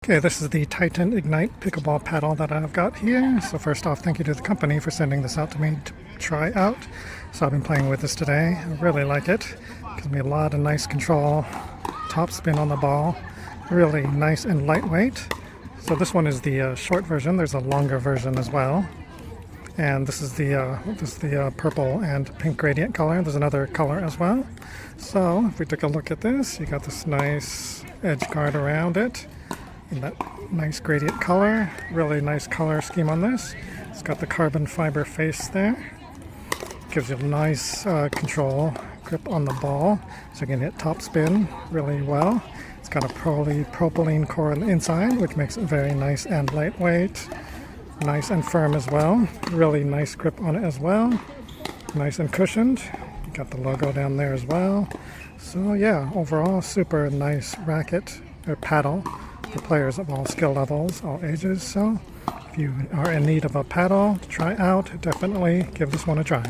Okay, this is the Titan Ignite Pickleball paddle that I've got here. So first off, thank you to the company for sending this out to me to try out. So I've been playing with this today. I really like it. Gives me a lot of nice control, top spin on the ball, really nice and lightweight. So this one is the short version. There's a longer version as well. And this is the purple and pink gradient color. There's another color as well. So if we take a look at this, you got this nice edge guard around it. In that nice gradient color, really nice color scheme on this. It's got the carbon fiber face there. Gives you a nice control grip on the ball, so you can hit top spin really well. It's got a propylene core on the inside, which makes it very nice and lightweight. Nice and firm as well. Really nice grip on it as well. Nice and cushioned. You got the logo down there as well. So yeah, overall super nice racket or paddle for players of all skill levels, all ages. So if you are in need of a paddle to try out, definitely give this one a try.